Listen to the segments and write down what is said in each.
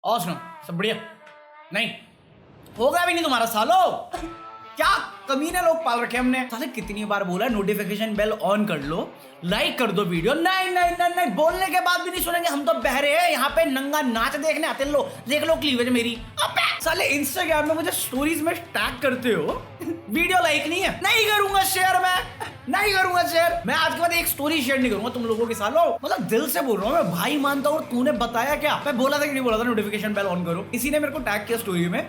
और सुनो, सब बढ़िया? नहीं होगा भी नहीं तुम्हारा सालो। क्या कमीने लोग पाल रखे हमने। साले कितनी बार बोला नोटिफिकेशन बेल ऑन कर लो, लाइक कर दो वीडियो। नहीं नहीं नहीं नहीं, बोलने के बाद भी नहीं सुनेंगे। हम तो बहरे हैं, यहाँ पे नंगा नाच देखने आते। लो देख लो क्लीवेज मेरी। अबे साले इंस्टाग्राम में मुझे स्टोरीज में टैग करते हो, वीडियो लाइक नहीं है। नहीं करूंगा शेयर, मैं नहीं करूंगा शेयर। मैं आज के बाद एक स्टोरी शेयर नहीं करूंगा तुम लोगों के सालो। मतलब दिल से बोल रहा हूँ, मैं भाई मानता हूँ। तूने बताया क्या? मैं बोला था कि नहीं बोला था नोटिफिकेशन बेल ऑन करो? किसी ने मेरे को टैग किया स्टोरी में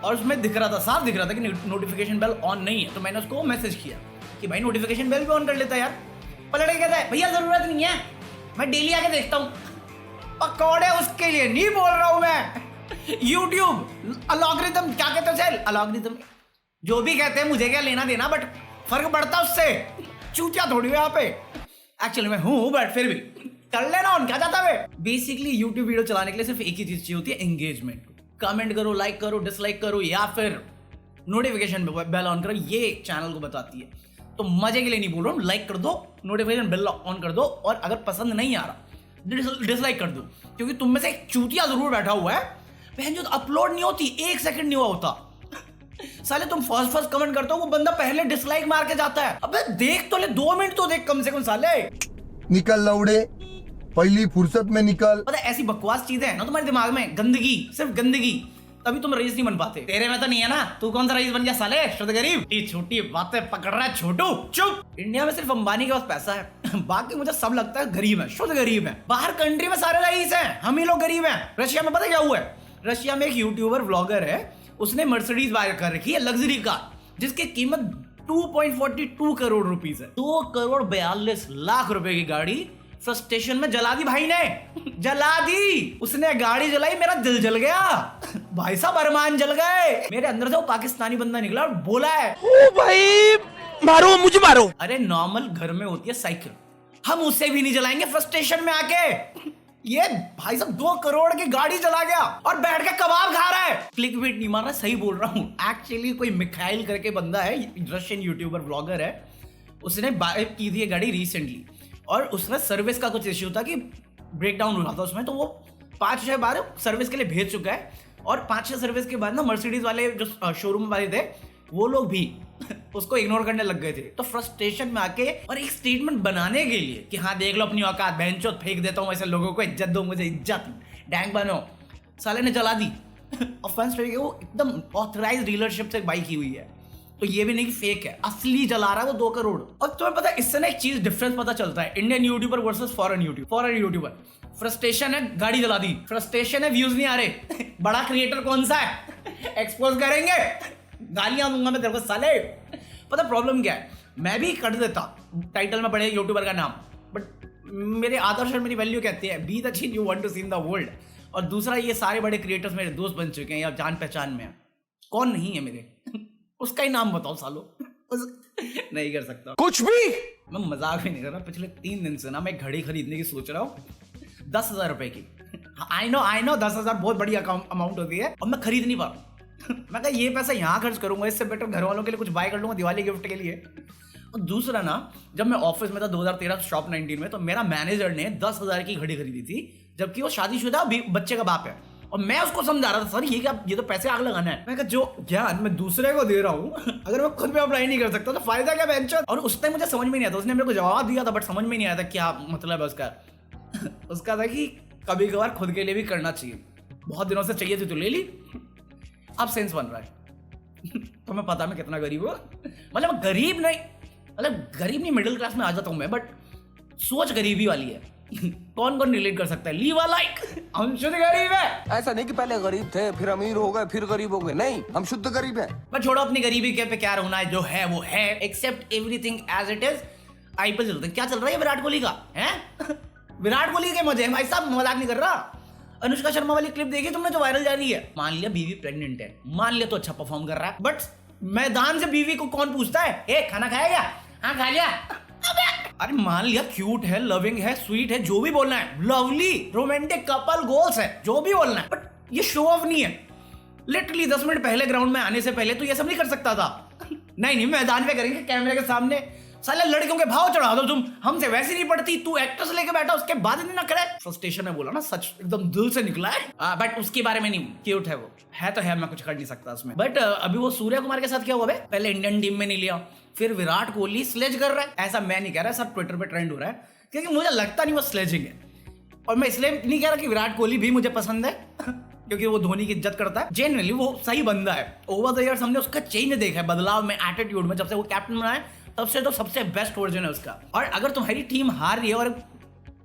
और उसमें दिख रहा था, साफ दिख रहा था कि नोटिफिकेशन बेल ऑन नहीं है। तो मैंने उसको मैसेज किया कि भाई नोटिफिकेशन बेल भी ऑन कर लेता यार। पर लड़के कहता है भैया जरूरत नहीं है, मैं डेली आके देखता हूँ। पकौड़े उसके लिए नहीं बोल रहा हूँ मैं। यूट्यूब अलॉग्रिथम, क्या कहते हैं अलॉग्रिथम, जो भी कहते हैं, मुझे क्या लेना देना, बट फर्क पड़ता उससे। चूतिया थोड़ी हो यहाँ पे। एक्चुअली मैं हूँ, बट फिर भी कर लेना ऑन, क्या जाता है। बेसिकली यूट्यूब वीडियो चलाने के लिए सिर्फ एक ही चीज चाहिए होती है, एंगेजमेंट। कमेंट करो, लाइक करो, डिसलाइक करो, या फिर नोटिफिकेशन बेल ऑन करो। ये चैनल को बताती है। तो मजे के लिए नहीं बोल रहा हूँ, लाइक कर दो, नोटिफिकेशन बेल ऑन कर दो, और अगर पसंद नहीं आ रहा डिसलाइक कर दो। क्योंकि तुम में से एक चूतिया जरूर बैठा हुआ है, बहन जो अपलोड नहीं होती, 1 सेकंड नहीं हुआ होता। साले तुम फर्स्ट कमेंट करते हो, वो बंदा पहले डिसलाइक मार के जाता है। अबे देख तो ले, 2 मिनट तो देख कम से कम साले। निकल लौड़े, पहली फुर्सत में निकल। पता ऐसी बकवास चीजें है ना तुम्हारे दिमाग में, गंदगी, सिर्फ गंदगी, तभी तुम रईस नहीं बन पाते। तेरे में तो नहीं है ना, तू कौन सा रईस बन गया साले, शुद्ध गरीब। ये छोटी बातें पकड़ रहा है छोटू, चुप। इंडिया में सिर्फ अंबानी के पास पैसा है, बाकी मुझे सब लगता है गरीब है, शुद्ध गरीब है। बाहर कंट्री में सारे रईस हैं, हम ही लोग गरीब हैं। रशिया में पता क्या हुआ है? रशिया में एक यूट्यूबर व्लॉगर है, उसने मर्सिडीज बाय कर रखी है, लग्जरी कार, जिसकी कीमत 2.42 करोड़ रुपीस है। 2 करोड़ 42 लाख रुपए की गाड़ी फ्रस्ट्रेशन में जला दी भाई ने। जला दी उसने, गाड़ी जलाई, मेरा दिल जल गया भाई साहब, अरमान जल गए मेरे अंदर से। वो पाकिस्तानी बंदा निकला और बोला है, ओ भाई मारो मुझे मारो। अरे नॉर्मल घर में होती है साइकिल, हम उससे भी नहीं जलाएंगे फ्रस्ट्रेशन में आके। ये भाई साहब 2 करोड़ की गाड़ी चला गया और बैठ के कबाब खा रहा है। क्लिक बेट नहीं मार रहा, सही बोल रहा हूँ। एक्चुअली कोई मिखाइल करके बंदा है, रशियन यूट्यूबर ब्लॉगर है, उसने बाय की थी गाड़ी रिसेंटली, और उसमें सर्विस का कुछ इश्यू था कि ब्रेकडाउन हो रहा था उसमें। तो वो 5-6 बार सर्विस के लिए भेज चुका है, और 5-6 सर्विस के बाद ना मर्सिडीज वाले जो शोरूम वाले थे, वो लोग भी उसको इग्नोर करने लग गए थे। तो फ्रस्ट्रेशन में आके और एक स्टेटमेंट बनाने के लिए कि हाँ देख लो अपनी औकात, बहनचोद फेंक देता हूँ ऐसे लोगों को, इज्जत दो मुझे, इज्जत डैंग बनो, साले ने जला दी। ऑफेंस पे वो एकदम ऑथराइज्ड डीलरशिप से बाइक की हुई है, तो ये भी नहीं कि फेक है, असली जला रहा है वो 2 करोड़। और तुम्हें पता है इससे ना एक चीज डिफरेंस पता चलता है, Indian YouTuber versus foreign YouTuber. Frustration है गाड़ी जला दी, फ्रस्ट्रेशन है व्यूज नहीं आ रहे। बड़ा क्रिएटर कौन सा है, एक्सपोज करेंगे, गालियां दूंगा मैं तेरे को साले। पता प्रॉब्लम क्या है, मैं भी कर देता टाइटल में पड़े यूट्यूबर का नाम, बट मेरे आदर्श और मेरी वैल्यू कहती है be the change you want to see in the world. और दूसरा, ये सारे बड़े क्रिएटर्स मेरे दोस्त बन चुके हैं या जान पहचान में। कौन नहीं है मेरे उसका ही नाम बताओ सालो। नहीं कर सकता कुछ भी, मैं मजाक भी नहीं कर रहा। पिछले 3 दिन से ना मैं घड़ी खरीदने की सोच रहा हूँ, 10,000 रुपए की। आई नो 10,000 बहुत बड़ी अमाउंट होती है, और मैं खरीद नहीं पा रहा। मैं कहा ये पैसा यहाँ खर्च करूंगा, इससे बेटर घर वालों के लिए कुछ बाय कर लूंगा दिवाली गिफ्ट के लिए। और दूसरा ना, जब मैं ऑफिस में था 2013 शॉप 19 में, तो मेरा मैनेजर ने 10,000 की घड़ी खरीदी थी, जबकि वो शादीशुदा बच्चे का बाप है। और मैं उसको समझा रहा था, सर ये क्या, ये तो पैसे आग लगाना है। मैं कहा जो ज्ञान मैं दूसरे को दे रहा हूँ, अगर मैं खुद में अप्लाई नहीं कर सकता तो फायदा क्या बेंचर। और उस टाइम मुझे समझ में नहीं आता, उसने मेरे को जवाब दिया था, बट समझ में नहीं आया था क्या मतलब है उसका। उसका था कि कभी कभार खुद के लिए भी करना चाहिए, बहुत दिनों से चाहिए थी तो ले ली, अब सेंस बन रहा है। तो मैं पता मैं कितना गरीब हूँ, मतलब गरीब नहीं, मतलब गरीब नहीं, मिडिल क्लास में आ जाता हूँ मैं, बट सोच गरीबी वाली है। कौन कौन रिलेट कर सकता है, लीव अ लाइक। हम शुद्ध गरीब है। ऐसा नहीं कि पहले गरीब थे फिर अमीर हो गए फिर गरीब हो गए, नहीं, हम शुद्ध गरीब हैं। पर छोड़ो अपनी गरीबी के पे क्या रोना है, जो है वो है, accept everything as it is. IPL चलते हैं, क्या चल रहा है विराट कोहली का है। विराट कोहली के मजे हैं भाई साहब, मजाक नहीं कर रहा। अनुष्का शर्मा वाली क्लिप देखी तुमने जो वायरल जा रही है? मान लिया बीवी प्रेग्नेंट है, मान लिया तो अच्छा परफॉर्म कर रहा है, बट मैदान से बीवी को कौन पूछता है, ए खाना खाया क्या? हाँ खा लिया। अरे मान लिया क्यूट है, लविंग है, स्वीट है, जो भी बोलना है, लवली रोमांटिक कपल गोल्स है, जो भी बोलना है, बट ये शो ऑफ नहीं है। लिटरली 10 मिनट पहले ग्राउंड में आने से पहले तो ये सब नहीं कर सकता था। नहीं मैदान पे करेंगे कैमरे के सामने, साले लड़कियों के भाव चढ़ा दो तुम, हमसे वैसे नहीं पड़ती, तू एक्ट्रेस लेके बैठा उसके बाद नहीं ना करे। फ्रस्ट्रेशन में बोला ना, सच एकदम दिल से निकला है। बट उसके बारे में नहीं, क्यूट है वो, है तो है, मैं कुछ कर नहीं सकता उसमें। बट अभी वो सूर्य कुमार के साथ क्या हुआ बे, पहले इंडियन टीम में नहीं लिया, फिर विराट कोहली स्लेज कर रहा है। ऐसा मैं नहीं कह रहा, सब ट्विटर पे ट्रेंड हो रहा है, क्योंकि मुझे लगता नहीं वो स्लेजिंग है। और मैं इसलिए नहीं कह रहा कि विराट कोहली भी मुझे पसंद है क्योंकि वो धोनी की इज्जत करता है, जेन्युइनली वो सही बंदा है। ओवर द ईयर्स हमने उसका चेंज देखा है, बदलाव में, एटीट्यूड में, जब से वो कैप्टन बना है तब से तो सबसे बेस्ट वर्जन है उसका। और अगर तुम्हारी टीम हार रही है और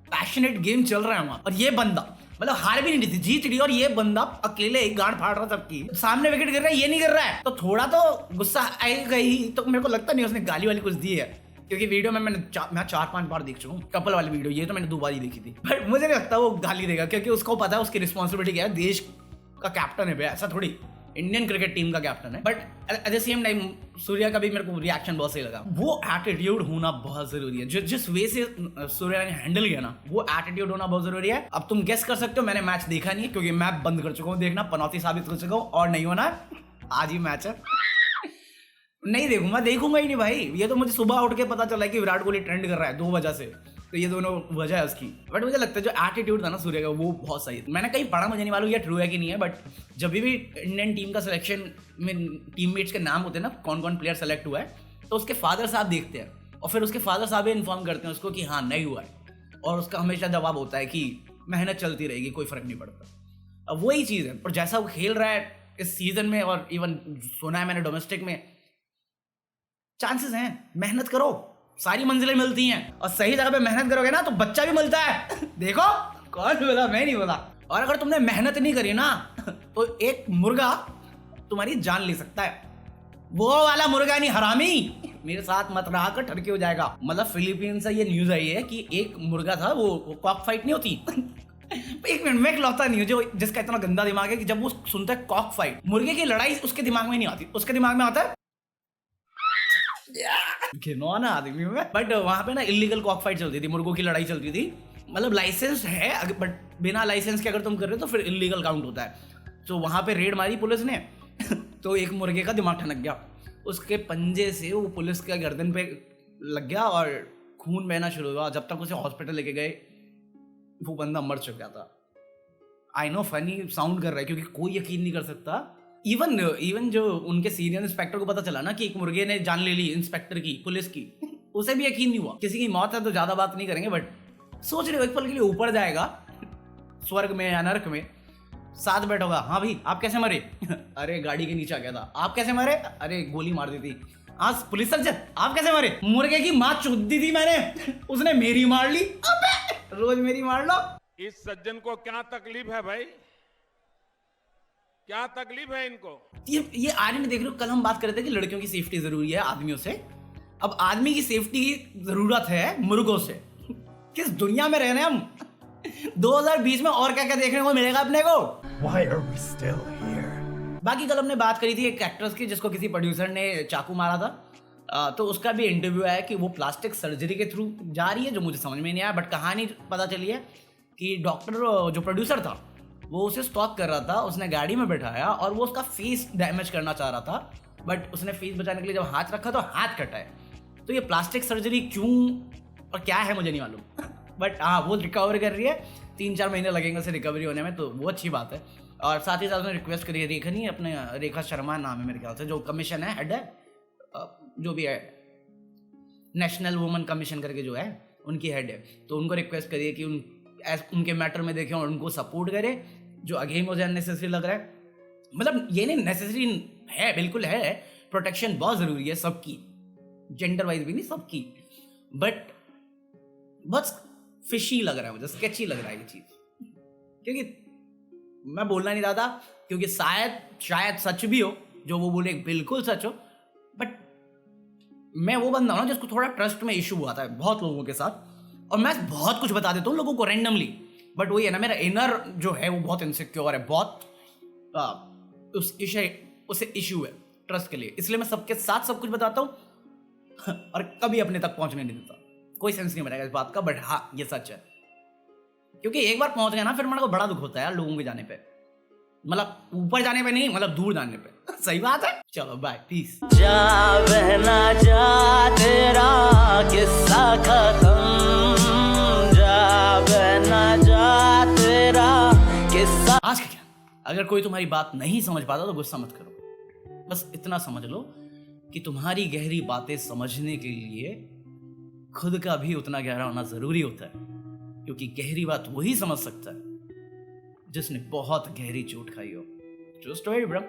पैशनेट गेम चल रहा है वहां, और ये बंदा मतलब हार भी नहीं थी, जीत रही, और ये बंदा अकेले ही गांड फाड़ रहा सबकी, सामने विकेट गिर रहा है, ये नहीं कर रहा है, तो थोड़ा तो गुस्सा आएगा ही। तो मेरे को लगता नहीं उसने गाली वाली कुछ दी है, क्योंकि वीडियो में मैं 4-5 बार देख चुका हूँ, कपल वाली वीडियो, ये तो मैंने 2 बार ही देखी थी। बट मुझे नहीं लगता वो गाली देगा, क्योंकि उसको पता है उसकी रिस्पॉन्सिबिलिटी क्या है, देश का कैप्टन है, ऐसा थोड़ी इंडियन क्रिकेट टीम का कैप्टन है। But at the same time Surya का भी मेरे को रिएक्शन बहुत सही लगा। वो एटीट्यूड होना बहुत जरूरी है, जिस वे से सूर्या ने हैंडल किया ना, वो एटीट्यूड होना बहुत जरूरी है। अब तुम गेस कर सकते हो, मैंने मैच देखा नहीं है क्योंकि मैं बंद कर चुका हूँ देखना, पनौती साबित कर चुका हूँ, और नहीं होना आज ही मैच है, नहीं देखूंगा ही नहीं भाई। ये तो मुझे सुबह उठ के पता चला कि विराट कोहली ट्रेंड कर रहा है 2 वजह से, तो ये दोनों वजह है उसकी। बट मुझे लगता है जो एटीट्यूड था ना सूर्य का, वो बहुत सही है। मैंने कहीं पढ़ा, मुझे नहीं मालूम ये ट्रू है कि नहीं है, बट जब भी इंडियन टीम का सिलेक्शन में टीममेट्स के नाम होते हैं ना, कौन कौन प्लेयर सेलेक्ट हुआ है, तो उसके फादर साहब देखते हैं, और फिर उसके फादर साहब इन्फॉर्म करते हैं उसको कि हाँ नहीं हुआ है, और उसका हमेशा जवाब होता है कि मेहनत चलती रहेगी, कोई फर्क नहीं पड़ता। अब वही चीज़ है, पर जैसा वो खेल रहा है इस सीजन में, और इवन सुना है मैंने डोमेस्टिक में, चांसेस हैं, मेहनत करो, सारी मंजिलें मिलती हैं, और सही जगह पे मेहनत करोगे ना तो बच्चा भी मिलता है देखो, कौन बोला, मैं नहीं बोला। और अगर तुमने मेहनत नहीं करी ना तो एक मुर्गा तुम्हारी जान ले सकता है, वो वाला मुर्गा नहीं, हरामी, मेरे साथ मत रहा कर, ठरके हो जाएगा। मतलब फिलीपींस से ये न्यूज आई है कि एक मुर्गा था, वो कॉक फाइट नहीं होती एक मिनट, मैं इकलौता नहीं हूँ जो जिसका इतना गंदा दिमाग है कि जब वो सुनता है कॉक फाइट, मुर्गे की लड़ाई उसके दिमाग में नहीं आती, उसके दिमाग में आता है घिनौना आदमी में। बट वहां पे ना इलीगल कॉक फाइट चलती थी, मुर्गों की लड़ाई चलती थी, मतलब लाइसेंस है बट बिना लाइसेंस के अगर तुम कर रहे हो तो फिर इलीगल काउंट होता है। तो वहां पे रेड मारी पुलिस ने तो एक मुर्गे का दिमाग ठनक गया, उसके पंजे से वो पुलिस के गर्दन पे लग गया और खून बहना शुरू हुआ। जब तक उसे हॉस्पिटल लेके गए वो बंदा मर चुका था। आई नो फनी साउंड कर रहा है क्योंकि कोई यकीन नहीं कर सकता, इवन जो उनके सीनियर इंस्पेक्टर को पता चला ना कि एक मुर्गे ने जान ले ली इंस्पेक्टर की, पुलिस की, उसे भी यकीन नहीं हुआ। किसी की मौत है तो ज्यादा बात नहीं करेंगे, बट सोच रहे हो एक पल के लिए ऊपर जाएगा स्वर्ग में या नरक में, साथ बैठोगा, हाँ भाई आप कैसे मरे अरे गाड़ी के नीचे आ गया था। आप कैसे मरे? अरे गोली मार दी थी। आज पुलिस सर्जन आप कैसे मरे? मुर्गे की माँ चुद दी थी मैंने उसने मेरी मार ली। अबे रोज मेरी मार लो। इस सज्जन को क्या तकलीफ है भाई, क्या तकलीफ है इनको? ये आर्यन देख रहे हो, कल हम बात कर रहे थे कि लड़कियों की सेफ्टी जरूरी है आदमियों से, अब आदमी की सेफ्टी की जरूरत है मुर्गों से। किस दुनिया में रह रहे हैं हम 2020 में, और क्या क्या देखने को मिलेगा अपने को। Why are we still here? बाकी कल हमने बात करी थी एक एक्ट्रेस की जिसको किसी प्रोड्यूसर ने चाकू मारा था, तो उसका भी इंटरव्यू आया कि वो प्लास्टिक सर्जरी के थ्रू जा रही है, जो मुझे समझ में नहीं आया, बट कहानी पता चली है कि डॉक्टर जो प्रोड्यूसर था वो उसे स्टॉक कर रहा था, उसने गाड़ी में बैठाया और वो उसका फेस डैमेज करना चाह रहा था, बट उसने फेस बचाने के लिए जब हाथ रखा तो हाथ कटा है। तो ये प्लास्टिक सर्जरी क्यों और क्या है मुझे नहीं मालूम बट हाँ वो रिकवर कर रही है, 3-4 महीने लगेंगे उसे रिकवरी होने में, तो वो अच्छी बात है। और साथ ही साथ उसने रिक्वेस्ट करी है, रेखा नहीं अपने, रेखा शर्मा नाम है मेरे ख्याल से, जो कमीशन है, हेड है, जो भी है, नेशनल वुमेन कमीशन करके जो है उनकी हेड है, तो उनको रिक्वेस्ट करिए कि उनके मैटर में देखें और उनको सपोर्ट करे, जो अगेन मुझे अननेसेसरी लग रहा है। मतलब ये नहीं नेसेसरी है, बिल्कुल है, प्रोटेक्शन बहुत ज़रूरी है सबकी, जेंडर वाइज भी नहीं सबकी, बट बहुत फिशी लग रहा है मुझे, स्केची लग रहा है ये चीज़, क्योंकि मैं बोलना नहीं चाहता क्योंकि शायद सच भी हो जो वो बोले, बिल्कुल सच हो, बट मैं वो बंदा हूँ ना जिसको थोड़ा ट्रस्ट में इशू हुआ था बहुत लोगों के साथ, और मैं बहुत कुछ बता देता हूँ लोगों को रैंडमली, बट वही है ना, मेरा इनर जो है वो बहुत इनसिक्योर है, बहुत उसे इशू है ट्रस्ट के लिए, इसलिए मैं सबके साथ सब कुछ बताता हूँ और कभी अपने तक पहुंचने नहीं देता। कोई सेंस नहीं बनेगा इस बात का, बट हाँ ये सच है, क्योंकि एक बार पहुंच गया ना फिर मेरे को बड़ा दुख होता है यार लोगों के जाने पे। मतलब ऊपर जाने पे नहीं, मतलब दूर जाने पे। सही बात है। चलो बाय, पीस। जा बहना जा, तेरा किस्सा खत्म। जा बहना जा, तेरा किस्सा। आज का क्या, अगर कोई तुम्हारी बात नहीं समझ पाता तो गुस्सा मत करो, बस इतना समझ लो कि तुम्हारी गहरी बातें समझने के लिए खुद का भी उतना गहरा होना जरूरी होता है, क्योंकि गहरी बात वही समझ सकता है जिसने बहुत गहरी चोट खाई हो। True story bro.